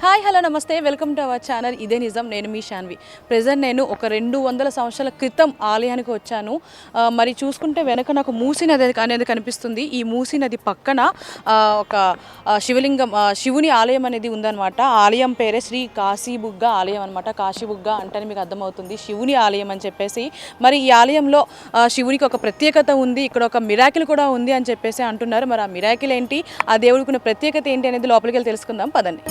Hi hello నమస్తే welcome to our channel ఇదే నిజం. నేను మీ శాన్వి. ప్రెజెంట్ నేను ఒక 200 సంవత్సరాల క్రితం ఆలయానికి వచ్చాను. మరి చూసుకుంటే వెనక నాకు మూసీ నది అనేది కనిపిస్తుంది. ఈ మూసీ నది పక్కన ఒక శివలింగం శివుని ఆలయం అనేది ఉందన్నమాట. ఆలయం పేరే శ్రీ కాశీబుగ్గ ఆలయం అనమాట. కాశీబుగ్గ అంటే మీకు అర్థమవుతుంది శివుని ఆలయం అని చెప్పేసి. మరి ఈ ఆలయంలో శివునికి ఒక ప్రత్యేకత ఉంది, ఇక్కడ ఒక మిరాకిల్ కూడా ఉంది అని చెప్పేసి అంటున్నారు. మరి ఆ మిరాకిల్ ఏంటి, ఆ దేవుడికి ఉన్న ప్రత్యేకత ఏంటి అనేది లోపలికి వెళ్ళి తెలుసుకుందాం పదండి.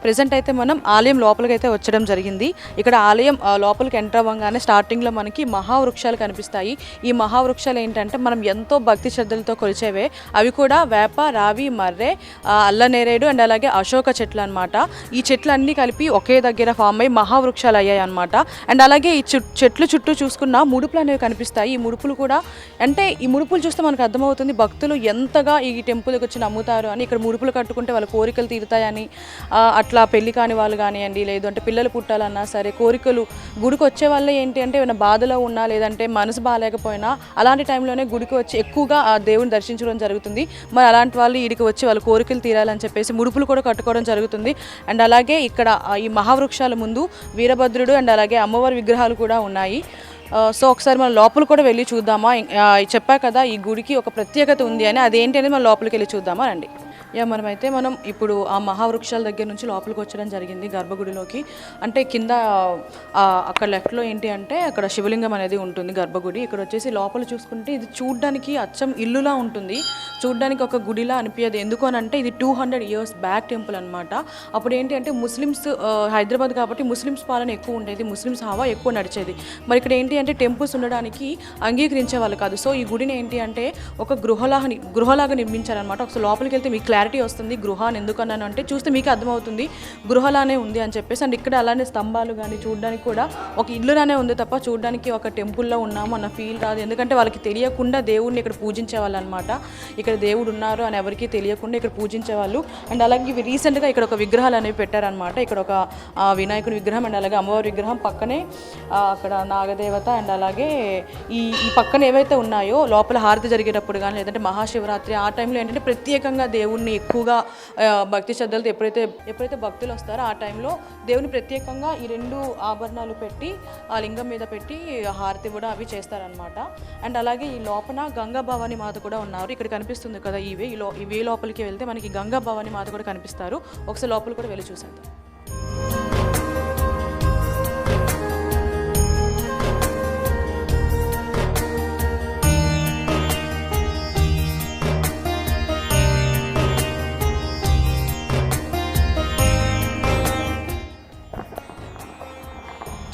ప్రెజెంట్ అయితే మనం ఆలయం లోపలికి అయితే వచ్చడం జరిగింది. ఇక్కడ ఆలయం లోపలికి ఎంటర్ అవ్వగానే స్టార్టింగ్లో మనకి మహావృక్షాలు కనిపిస్తాయి. ఈ మహావృక్షాలు ఏంటంటే మనం ఎంతో భక్తి శ్రద్ధలతో కొలిచేవే. అవి కూడా వేప, రావి, మర్రె, అల్లనేరేడు అండ్ అలాగే అశోక చెట్లు అనమాట. ఈ చెట్లు అన్నీ కలిపి ఒకే దగ్గర ఫామ్ అయ్యి మహావృక్షాలు అయ్యాయి అనమాట. అండ్ అలాగే ఈ చెట్లు చుట్టూ చూసుకున్న ముడుపులు అనేవి కనిపిస్తాయి. ఈ ముడుపులు కూడా అంటే ఈ ముడుపులు చూస్తే మనకు అర్థమవుతుంది భక్తులు ఎంతగా ఈ టెంపుల్కి వచ్చి నమ్ముతారు అని. ఇక్కడ ముడుపులు కట్టుకుంటే వాళ్ళ కోరికలు తీరుతాయని, అట్లా పెళ్లి కాని వాళ్ళు కానివ్వండి, లేదు అంటే పిల్లలు పుట్టాలన్నా సరే కోరికలు గుడికి వచ్చే వల్ల ఏంటి అంటే ఏమైనా బాధలో ఉన్నా లేదంటే మనసు బాగాలేకపోయినా అలాంటి టైంలోనే గుడికి వచ్చి ఎక్కువగా ఆ దేవుని దర్శించడం జరుగుతుంది. మరి అలాంటి వాళ్ళు ఈడికి వచ్చి వాళ్ళ కోరికలు తీరాలని చెప్పేసి ముడుపులు కూడా కట్టుకోవడం జరుగుతుంది. అండ్ అలాగే ఇక్కడ ఈ మహావృక్షాల ముందు వీరభద్రుడు అండ్ అలాగే అమ్మవారి విగ్రహాలు కూడా ఉన్నాయి. సో ఒకసారి మనం లోపల కూడా వెళ్ళి చూద్దామా. చెప్పా కదా ఈ గుడికి ఒక ప్రత్యేకత ఉంది అని, అదేంటి అనేది మనం లోపలికి వెళ్ళి చూద్దామా రండి. మనం ఇప్పుడు ఆ మహావృక్షాల దగ్గర నుంచి లోపలికి వచ్చడం జరిగింది గర్భగుడిలోకి. అంటే కింద అక్కడ లెఫ్ట్లో ఏంటి అంటే అక్కడ శివలింగం అనేది ఉంటుంది గర్భగుడి. ఇక్కడ వచ్చేసి లోపల చూసుకుంటే ఇది చూడ్డానికి అచ్చం ఇల్లులా ఉంటుంది, చూడ్డానికి ఒక గుడిలా అనిపించదు. ఎందుకు అని అంటే ఇది 200 years బ్యాక్ టెంపుల్ అనమాట. అప్పుడు ఏంటి అంటే ముస్లిమ్స్ హైదరాబాద్ కాబట్టి ముస్లిమ్స్ పాలన ఎక్కువ ఉండేది, ముస్లిమ్స్ హవా ఎక్కువ నడిచేది. మరి ఇక్కడ ఏంటి అంటే టెంపుల్స్ ఉండడానికి అంగీకరించే వాళ్ళు కాదు. సో ఈ గుడిని ఏంటి అంటే ఒక గృహలాగా నిర్మించారనమాట. ఒకసారి లోపలికి వెళ్తే మీకు క్లారిటీ వస్తుంది గృహ అని ఎందుకు అన్నాను అంటే చూస్తే మీకు అర్థమవుతుంది గృహలానే ఉంది అని చెప్పేసి. అండ్ ఇక్కడ అలానే స్తంభాలు కానీ చూడడానికి కూడా ఒక ఇల్లులానే ఉంది తప్ప చూడడానికి ఒక టెంపుల్లో ఉన్నాము అన్న ఫీల్ రాదు. ఎందుకంటే వాళ్ళకి తెలియకుండా దేవుడిని ఇక్కడ పూజించేవాళ్ళు అనమాట. ఇక్కడ దేవుడు ఉన్నారు అని ఎవరికి తెలియకుండా ఇక్కడ పూజించేవాళ్ళు. అండ్ అలాగే ఇవి రీసెంట్గా ఇక్కడ ఒక విగ్రహాలు అనేవి పెట్టారనమాట. ఇక్కడ ఒక వినాయకుని విగ్రహం అండ్ అలాగే అమ్మవారి విగ్రహం, పక్కనే అక్కడ నాగదేవత అండ్ అలాగే ఈ పక్కన ఏవైతే ఉన్నాయో లోపల హారతి జరిగేటప్పుడు కానీ లేదంటే మహాశివరాత్రి ఆ టైంలో ఏంటంటే ప్రత్యేకంగా దేవుణ్ణి ఎక్కువగా భక్తి శ్రద్ధలతో ఎప్పుడైతే భక్తులు వస్తారో ఆ టైంలో దేవుని ప్రత్యేకంగా ఈ 2 ఆభరణాలు పెట్టి ఆ లింగం మీద పెట్టి హారతి కూడా అవి చేస్తారనమాట. అండ్ అలాగే ఈ లోపల గంగా భవాని మాత కూడా ఉన్నారు. ఇక్కడ కనిపిస్తుంది కదా ఇవే లోపలికి వెళ్తే మనకి గంగా భవాని మాత కూడా కనిపిస్తారు. ఒకసారి లోపల కూడా వెళ్ళి చూసేద్దాం.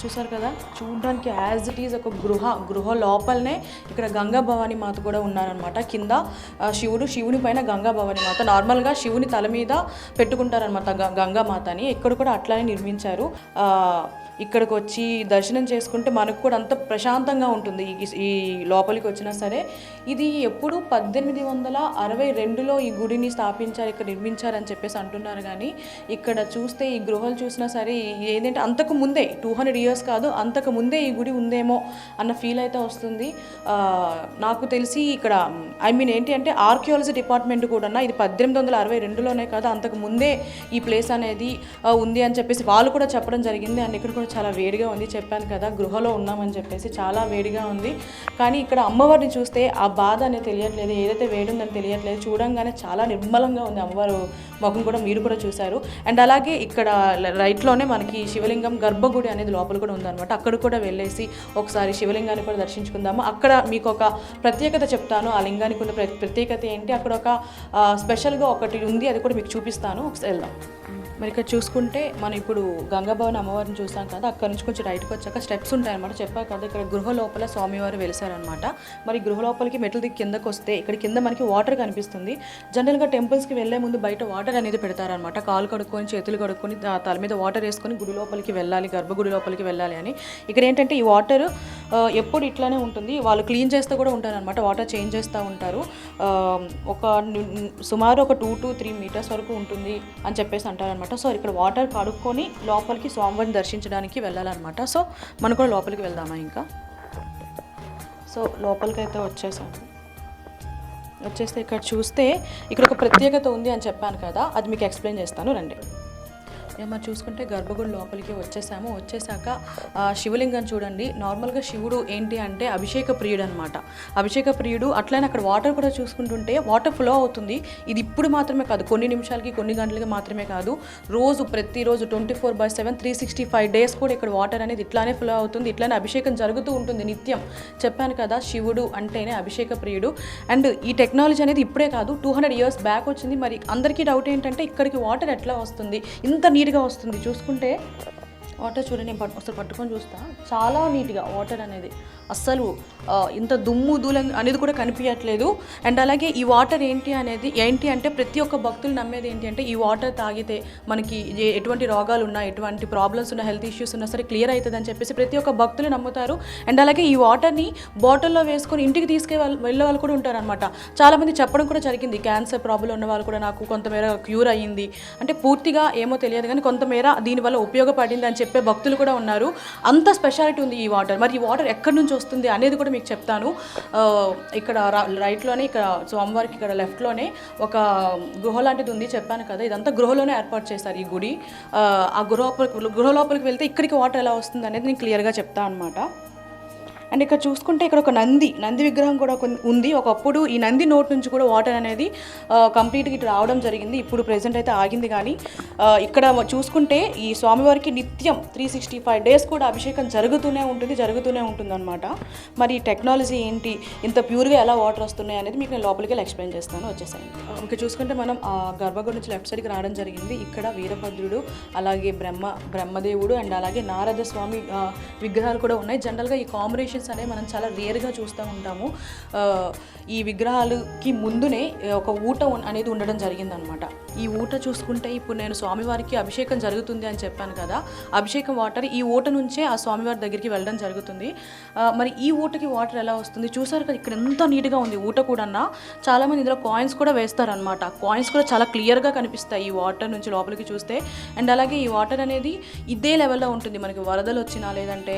చూసారు కదా, చూడడానికి యాజ్ ఇట్ ఈజ్ ఒక గృహ లోపలనే ఇక్కడ గంగా భవాని మాత కూడా ఉన్నారనమాట. కింద శివుని పైన గంగా భవాని మాత. నార్మల్గా శివుని తల మీద పెట్టుకుంటారనమాట గంగా మాతని. ఇక్కడ కూడా అట్లానే నిర్మించారు. ఇక్కడికి వచ్చి దర్శనం చేసుకుంటే మనకు కూడా అంత ప్రశాంతంగా ఉంటుంది. ఈ లోపలికి వచ్చినా సరే ఇది ఎప్పుడు 1862లో ఈ గుడిని స్థాపించారు, ఇక్కడ నిర్మించారని చెప్పేసి అంటున్నారు. కానీ ఇక్కడ చూస్తే ఈ గృహాలు చూసినా సరే ఏంటంటే అంతకు ముందే 200 years కాదు అంతకు ముందే ఈ గుడి ఉందేమో అన్న ఫీల్ అయితే వస్తుంది. నాకు తెలిసి ఇక్కడ ఏంటి అంటే ఆర్కియాలజీ డిపార్ట్మెంట్ కూడా ఇది 1862లోనే కాదు అంతకు ముందే ఈ ప్లేస్ అనేది ఉంది అని చెప్పేసి వాళ్ళు కూడా చెప్పడం జరిగింది. అండ్ ఇక్కడ కూడా చాలా వేడిగా ఉంది. చెప్పాను కదా గృహలో ఉన్నామని చెప్పేసి చాలా వేడిగా ఉంది. కానీ ఇక్కడ అమ్మవారిని చూస్తే ఆ బాధ అనేది తెలియట్లేదు, ఏదైతే వేడి ఉందని తెలియట్లేదు. చూడంగానే చాలా నిర్మలంగా ఉంది అమ్మవారు ముఖం కూడా మీరు కూడా చూశారు. అండ్ అలాగే ఇక్కడ రైట్లోనే మనకి శివలింగం గర్భగుడి అనేది లోపల కూడా ఉందన్నమాట. అక్కడ కూడా వెళ్ళేసి ఒకసారి శివలింగాన్ని కూడా దర్శించుకుందాము. అక్కడ మీకు ఒక ప్రత్యేకత చెప్తాను. ఆ లింగానికి ఉన్న ప్రత్యేకత ఏంటి, అక్కడ ఒక స్పెషల్గా ఒకటి ఉంది, అది కూడా మీకు చూపిస్తాను. ఒకసారి వెళ్దాం. మరి ఇక్కడ చూసుకుంటే మనం ఇప్పుడు గంగాభవన్ అమ్మవారిని చూసాం కదా, అక్కడ నుంచి కొంచెం రైట్కి వచ్చాక స్టెప్స్ ఉంటాయన్నమాట. చెప్పారు కదా ఇక్కడ గృహ లోపల స్వామివారు వెలిసారనమాట. మరి గృహ లోపలికి మెట్లు దిగి కిందకు వస్తే ఇక్కడ కింద మనకి వాటర్ కనిపిస్తుంది. జనరల్గా టెంపుల్స్కి వెళ్ళే ముందు బయట వాటర్ అనేది పెడతారనమాట. కాలు కడుక్కొని చేతులు కడుక్కొని తల మీద వాటర్ వేసుకొని గుడి లోపలికి వెళ్ళాలి, గర్భగుడి లోపలికి వెళ్ళాలి అని. ఇక్కడ ఏంటంటే ఈ వాటర్ ఎప్పుడు ఇట్లానే ఉంటుంది, వాళ్ళు క్లీన్ చేస్తూ కూడా ఉంటారనమాట, వాటర్ చేంజ్ చేస్తూ ఉంటారు. ఒక సుమారు ఒక 2 to 3 మీటర్స్ వరకు ఉంటుంది అని చెప్పేసి అంటారనమాట. సో ఇక్కడ వాటర్ కడుక్కొని లోపలికి స్వామివారిని దర్శించడానికి వెళ్ళాలన్నమాట. సో మనం కూడా లోపలికి వెళ్దామా ఇంకా. సో లోపలికి అయితే వచ్చేస్తే ఇక్కడ చూస్తే ఇక్కడ ఒక ప్రత్యేకత ఉంది అని చెప్పాను కదా, అది మీకు ఎక్స్ప్లెయిన్ చేస్తాను రండి. మనం చూసుకుంటే గర్భగుడి లోపలికి వచ్చేసాక శివలింగం చూడండి. నార్మల్గా శివుడు ఏంటి అంటే అభిషేక ప్రియుడు అనమాట. అభిషేక ప్రియుడు అట్లనే అక్కడ వాటర్ కూడా చూసుకుంటుంటే వాటర్ ఫ్లో అవుతుంది. ఇది ఇప్పుడు మాత్రమే కాదు, కొన్ని నిమిషాలకి కొన్ని గంటలకి మాత్రమే కాదు, ప్రతిరోజు 24/7 365 డేస్ కూడా ఇక్కడ వాటర్ అనేది ఇట్లానే ఫ్లో అవుతుంది. ఇట్లానే అభిషేకం జరుగుతూ ఉంటుంది నిత్యం. చెప్పాను కదా శివుడు అంటేనే అభిషేక ప్రియుడు. అండ్ ఈ టెక్నాలజీ అనేది ఇప్పుడే కాదు, 200 years బ్యాక్ వచ్చింది. మరి అందరికీ డౌట్ ఏంటంటే ఇక్కడికి వాటర్ ఎట్లా వస్తుంది, ఇంత నీట్గా వస్తుంది. చూసుకుంటే వాటర్ చూడండి, నేను ఒకసారి పట్టుకొని చూస్తా, చాలా నీట్గా వాటర్ అనేది అస్సలు ఇంత దుమ్ము ధూళం అనేది కూడా కనిపించట్లేదు. అండ్ అలాగే ఈ వాటర్ ఏంటి అంటే ప్రతి ఒక్క భక్తులు నమ్మేది ఏంటి అంటే ఈ వాటర్ తాగితే మనకి ఎటువంటి రోగాలు ఉన్నా, ఎటువంటి ప్రాబ్లమ్స్ ఉన్నా, హెల్త్ ఇష్యూస్ ఉన్నా సరే క్లియర్ అవుతుంది అని చెప్పేసి ప్రతి ఒక్క భక్తులు నమ్ముతారు. అండ్ అలాగే ఈ వాటర్ని బాటిల్లో వేసుకొని ఇంటికి వెళ్ళే వాళ్ళు కూడా ఉంటారనమాట. చాలామంది చెప్పడం కూడా జరిగింది, క్యాన్సర్ ప్రాబ్లం ఉన్న వాళ్ళు కూడా నాకు కొంతమేర క్యూర్ అయ్యింది అంటే, పూర్తిగా ఏమో తెలియదు కానీ కొంతమేర దీనివల్ల ఉపయోగపడింది అని చెప్పే భక్తులు కూడా ఉన్నారు. అంత స్పెషాలిటీ ఉంది ఈ వాటర్. మరి ఈ వాటర్ ఎక్కడి నుంచి వస్తుంది అనేది కూడా మీకు చెప్తాను. ఇక్కడ రైట్లోనే, ఇక్కడ స్వామివారికి ఇక్కడ లెఫ్ట్లోనే ఒక గృహ లాంటిది ఉంది. చెప్పాను కదా ఇదంతా గృహలోనే ఏర్పాటు చేశారు ఈ గుడి. ఆ గృహ లోపలికి వెళ్తే ఇక్కడికి వాటర్ ఎలా వస్తుంది అనేది నేను క్లియర్గా చెప్తాను అనమాట. అండ్ ఇక్కడ చూసుకుంటే ఇక్కడ ఒక నంది విగ్రహం కూడా ఉంది. ఒకప్పుడు ఈ నంది నోట్ నుంచి కూడా వాటర్ అనేది కంప్లీట్గా ఇటు రావడం జరిగింది. ఇప్పుడు ప్రెజెంట్ అయితే ఆగింది. కానీ ఇక్కడ చూసుకుంటే ఈ స్వామివారికి నిత్యం 365 డేస్ కూడా అభిషేకం జరుగుతూనే ఉంటుంది అనమాట. మరి ఈ టెక్నాలజీ ఏంటి, ఇంత ప్యూర్గా ఎలా వాటర్ వస్తున్నాయి అనేది మీకు నేను లోపలికి వెళ్ళి ఎక్స్ప్లెయిన్ చేస్తాను. వచ్చేసాయండి. ఇంకా చూసుకుంటే మనం గర్భగుడి నుంచి లెఫ్ట్ సైడ్కి రావడం జరిగింది. ఇక్కడ వీరభద్రుడు, అలాగే బ్రహ్మదేవుడు అండ్ అలాగే నారద స్వామి విగ్రహాలు కూడా ఉన్నాయి. జనరల్గా ఈ కాంబినేషన్ అనేవి మనం చాలా రేర్గా చూస్తూ ఉంటాము. ఈ విగ్రహాలకి ముందునే ఒక ఊట అనేది ఉండడం జరిగిందనమాట. ఈ ఊట చూసుకుంటే ఇప్పుడు నేను స్వామివారికి అభిషేకం జరుగుతుంది అని చెప్పాను కదా, అభిషేకం వాటర్ ఈ ఊట నుంచే ఆ స్వామివారి దగ్గరికి వెళ్ళడం జరుగుతుంది. మరి ఈ ఊటకి వాటర్ ఎలా వస్తుంది చూసారు కదా, ఇక్కడ ఎంత నీట్గా ఉంది ఊట కూడా. చాలామంది ఇందులో కాయిన్స్ కూడా వేస్తారనమాట. కాయిన్స్ కూడా చాలా క్లియర్గా కనిపిస్తాయి ఈ వాటర్ నుంచి లోపలికి చూస్తే. అండ్ అలాగే ఈ వాటర్ అనేది ఇదే లెవెల్లో ఉంటుంది. మనకి వరదలు వచ్చినా లేదంటే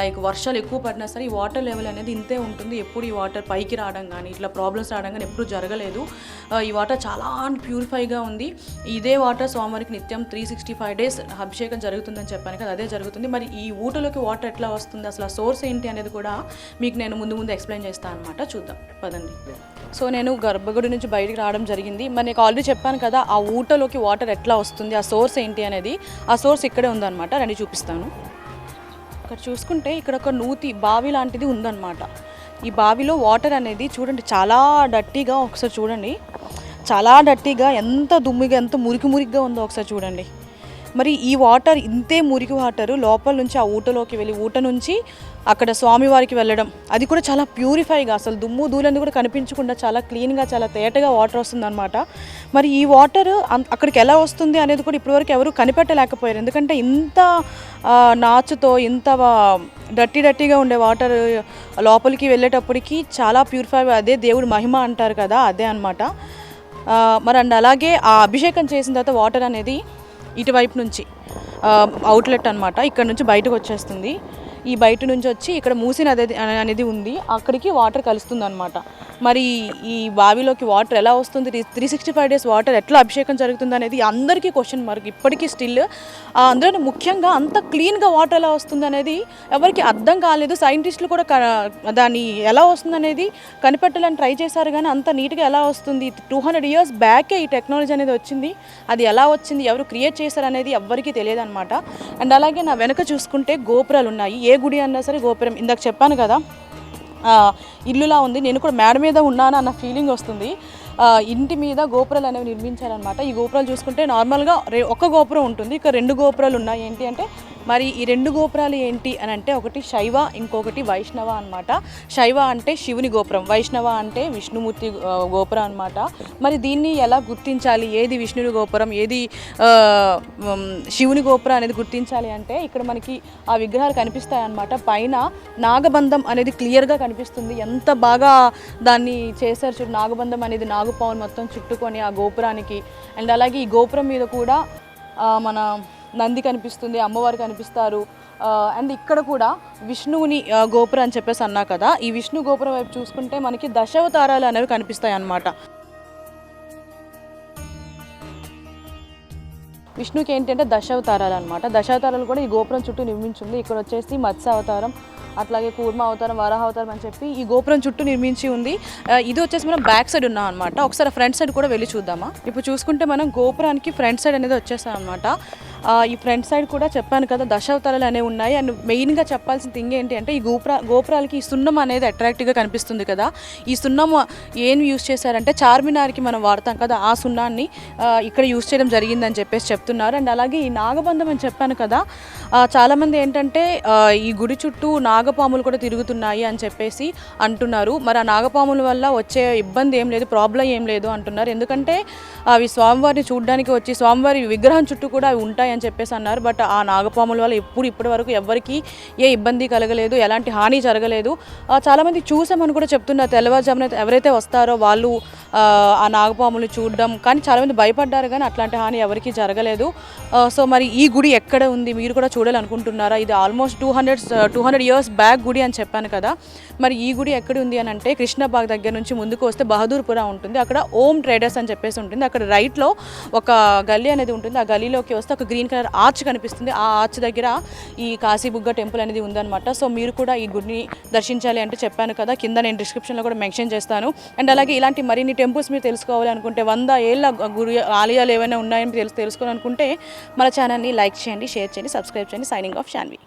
లైక్ వర్షాలు ఎక్కువ పడినా సరే ఈ వాటర్ లెవెల్ అనేది ఇంతే ఉంటుంది. ఎప్పుడు ఈ వాటర్ పైకి రావడం కానీ ఇట్లా ప్రాబ్లమ్స్ రావడం కానీ ఎప్పుడు జరగలేదు. ఈ వాటర్ చాలా ప్యూరిఫైగా ఉంది. ఇదే వాటర్ స్వామివారికి నిత్యం 365 డేస్ అభిషేకం జరుగుతుందని చెప్పాను కదా, అదే జరుగుతుంది. మరి ఈ ఊటలోకి వాటర్ ఎట్లా వస్తుంది, అసలు ఆ సోర్స్ ఏంటి అనేది కూడా మీకు నేను ముందు ఎక్స్ప్లెయిన్ చేస్తాను అనమాట. చూద్దాం పదండి. సో నేను గర్భగుడి నుంచి బయటికి రావడం జరిగింది. మరి నేను ఆల్రెడీ చెప్పాను కదా ఆ ఊటలోకి వాటర్ ఎట్లా వస్తుంది, ఆ సోర్స్ ఏంటి అనేది. ఆ సోర్స్ ఇక్కడే ఉందన్నమాట, రండి చూపిస్తాను. ఇక్కడ చూసుకుంటే ఇక్కడ ఒక బావి లాంటిది ఉందన్నమాట. ఈ బావిలో వాటర్ అనేది చూడండి చాలా డర్టీగా, ఒకసారి చూడండి చాలా డర్టీగా, ఎంత దుమ్మిగా ఎంత మురికిగా ఉందో ఒకసారి చూడండి. మరి ఈ వాటర్ ఇంతే మురికి వాటర్ లోపల నుంచి ఆ ఊటలోకి వెళ్ళి ఊట నుంచి అక్కడ స్వామివారికి వెళ్ళడం, అది కూడా చాలా ప్యూరిఫైగా, అసలు దుమ్ము ధూళి కూడా కనిపించకుండా చాలా క్లీన్గా చాలా తేటగా వాటర్ వస్తుందన్నమాట. మరి ఈ వాటర్ అక్కడికి ఎలా వస్తుంది అనేది కూడా ఇప్పటివరకు ఎవరు కనిపెట్టలేకపోయారు. ఎందుకంటే ఇంత నాచుతో ఇంత డర్టీగా ఉండే వాటర్ లోపలికి వెళ్ళేటప్పటికి చాలా ప్యూరిఫై, అదే దేవుడి మహిమ అంటారు కదా, అదే అనమాట. మరి అండ్ అలాగే ఆ అభిషేకం చేసిన తర్వాత వాటర్ అనేది ఇటువైపు నుంచి అవుట్లెట్ అనమాట, ఇక్కడ నుంచి బయటకు వచ్చేస్తుంది. ఈ బయట నుంచి వచ్చి ఇక్కడ మూసి నది అనేది ఉంది, అక్కడికి వాటర్ కలుస్తుంది అనమాట. మరి ఈ బావిలోకి వాటర్ ఎలా వస్తుంది, 365 డేస్ వాటర్ ఎట్లా అభిషేకం జరుగుతుంది అనేది అందరికీ క్వశ్చన్ మార్క్ ఇప్పటికీ స్టిల్. అందులో ముఖ్యంగా అంత క్లీన్గా వాటర్ ఎలా వస్తుంది అనేది ఎవరికి అర్థం కాలేదు. సైంటిస్టులు కూడా దాన్ని ఎలా వస్తుంది అనేది కనిపెట్టాలని ట్రై చేశారు, కానీ అంత నీట్గా ఎలా వస్తుంది, 200 years బ్యాకే ఈ టెక్నాలజీ అనేది వచ్చింది. అది ఎలా వచ్చింది, ఎవరు క్రియేట్ చేశారు అనేది ఎవ్వరికీ తెలియదు అనమాట. అండ్ అలాగే నా వెనక చూసుకుంటే గోపురాలు ఉన్నాయి. ఏ గుడి అన్నా సరే గోపురం, ఇందాక చెప్పాను కదా ఇల్లులా ఉంది, నేను కూడా మేడ మీద ఉన్నాను అన్న ఫీలింగ్ వస్తుంది. ఇంటి మీద గోపురాలు అనేవి నిర్మించారనమాట. ఈ గోపురాలు చూసుకుంటే నార్మల్గా ఒక గోపురం ఉంటుంది, ఇక్కడ 2 గోపురాలు ఉన్నాయి. ఏంటి అంటే మరి ఈ 2 గోపురాలు ఏంటి అని అంటే ఒకటి శైవ, ఇంకొకటి వైష్ణవ అనమాట. శైవ అంటే శివుని గోపురం, వైష్ణవ అంటే విష్ణుమూర్తి గోపురం అనమాట. మరి దీన్ని ఎలా గుర్తించాలి, ఏది విష్ణుని గోపురం ఏది శివుని గోపురం అనేది గుర్తించాలి అంటే ఇక్కడ మనకి ఆ విగ్రహాలు కనిపిస్తాయి అన్నమాట. పైన నాగబంధం అనేది క్లియర్గా కనిపిస్తుంది, ఎంత బాగా దాన్ని చేశారు చూడు. నాగబంధం అనేది నాగుపావును మొత్తం చుట్టుకొని ఆ గోపురానికి. అండ్ అలాగే ఈ గోపురం మీద కూడా మన నంది కనిపిస్తుంది, అమ్మవారు కనిపిస్తారు. అండ్ ఇక్కడ కూడా విష్ణువుని గోపురం అని చెప్పేసి అన్నా కదా, ఈ విష్ణు గోపురం వైపు చూసుకుంటే మనకి దశావతారాలు అనేవి కనిపిస్తాయి అన్నమాట. విష్ణుకి ఏంటంటే దశావతారాలు అనమాట. దశావతారాలు కూడా ఈ గోపురం చుట్టూ నిర్మించింది. ఇక్కడ వచ్చేసి మత్స్య అవతారం, అట్లాగే కూర్మ అవతారం, వరాహ అవతారం అని చెప్పి ఈ గోపురం చుట్టూ నిర్మించి ఉంది. ఇది వచ్చేసి మనం బ్యాక్ సైడ్ ఉన్నాం అనమాట. ఒకసారి ఫ్రంట్ సైడ్ కూడా వెళ్ళి చూద్దామా. ఇప్పుడు చూసుకుంటే మనం గోపురానికి ఫ్రంట్ సైడ్ అనేది వచ్చేసాం అనమాట. ఈ ఫ్రంట్ సైడ్ కూడా చెప్పాను కదా దశావతారాలు అనేవి ఉన్నాయి. అండ్ మెయిన్గా చెప్పాల్సిన థింగ్ ఏంటి అంటే ఈ గోపురాలకి ఈ సున్నం అనేది అట్రాక్టివ్గా కనిపిస్తుంది కదా. ఈ సున్నం ఏం యూజ్ చేశారంటే చార్మినార్కి మనం వాడతాం కదా, ఆ సున్నాన్ని ఇక్కడ యూజ్ చేయడం జరిగిందని చెప్పేసి చెప్తున్నారు. అండ్ అలాగే ఈ నాగబంధం అని చెప్పాను కదా, చాలామంది ఏంటంటే ఈ గుడి చుట్టూ నాగపాములు కూడా తిరుగుతున్నాయి అని చెప్పేసి అంటున్నారు. మరి ఆ నాగపాముల వల్ల వచ్చే ఇబ్బంది ఏం లేదు, ప్రాబ్లం ఏం లేదు అంటున్నారు. ఎందుకంటే అవి స్వామివారిని చూడడానికి వచ్చి స్వామివారి విగ్రహం చుట్టూ కూడా అవి ఉంటాయి అని చెప్పేసి అన్నారు. బట్ ఆ నాగపాముల వల్ల ఇప్పటి వరకు ఎవరికి ఏ ఇబ్బంది కలగలేదు, ఎలాంటి హాని జరగలేదు. చాలామంది చూసామని కూడా చెప్తున్నారు. తెల్లవారుజామున ఎవరైతే వస్తారో వాళ్ళు ఆ నాగపాములు చూడడం, కానీ చాలామంది భయపడ్డారు, కానీ అట్లాంటి హాని ఎవరికి జరగలేదు. సో మరి ఈ గుడి ఎక్కడ ఉంది, మీరు కూడా చూడాలనుకుంటున్నారా? ఇది ఆల్మోస్ట్ 200 ఇయర్స్ బ్యాక్ గుడి అని చెప్పాను కదా. మరి ఈ గుడి ఎక్కడ ఉంది అని అంటే కృష్ణబాగ్ దగ్గర నుంచి ముందుకు వస్తే బహదూర్పురా ఉంటుంది, అక్కడ ఓం ట్రేడర్స్ అని చెప్పేసి ఉంటుంది. అక్కడ రైట్లో ఒక గల్లీ అనేది ఉంటుంది. ఆ గల్లీలోకి వస్తే ఒక గ్రీన్ కలర్ ఆర్చ్ కనిపిస్తుంది. ఆ ఆర్చ్ దగ్గర ఈ కాశీబుగ్గ టెంపుల్ అనేది ఉందన్నమాట. సో మీరు కూడా ఈ గుడిని దర్శించాలి అంటే చెప్పాను కదా, కింద నేను డిస్క్రిప్షన్లో కూడా మెన్షన్ చేస్తాను. అండ్ అలాగే ఇలాంటి మరిన్ని టెంపుల్స్ మీరు తెలుసుకోవాలి అనుకుంటే, 100 ఏళ్ళ గుడి ఆలయాలు ఏమైనా ఉన్నాయని తెలుసుకోవాలనుకుంటే మన ఛానల్ని లైక్ చేయండి, షేర్ చేయండి, సబ్స్క్రైబ్ చేయండి. Signing off Shanvi.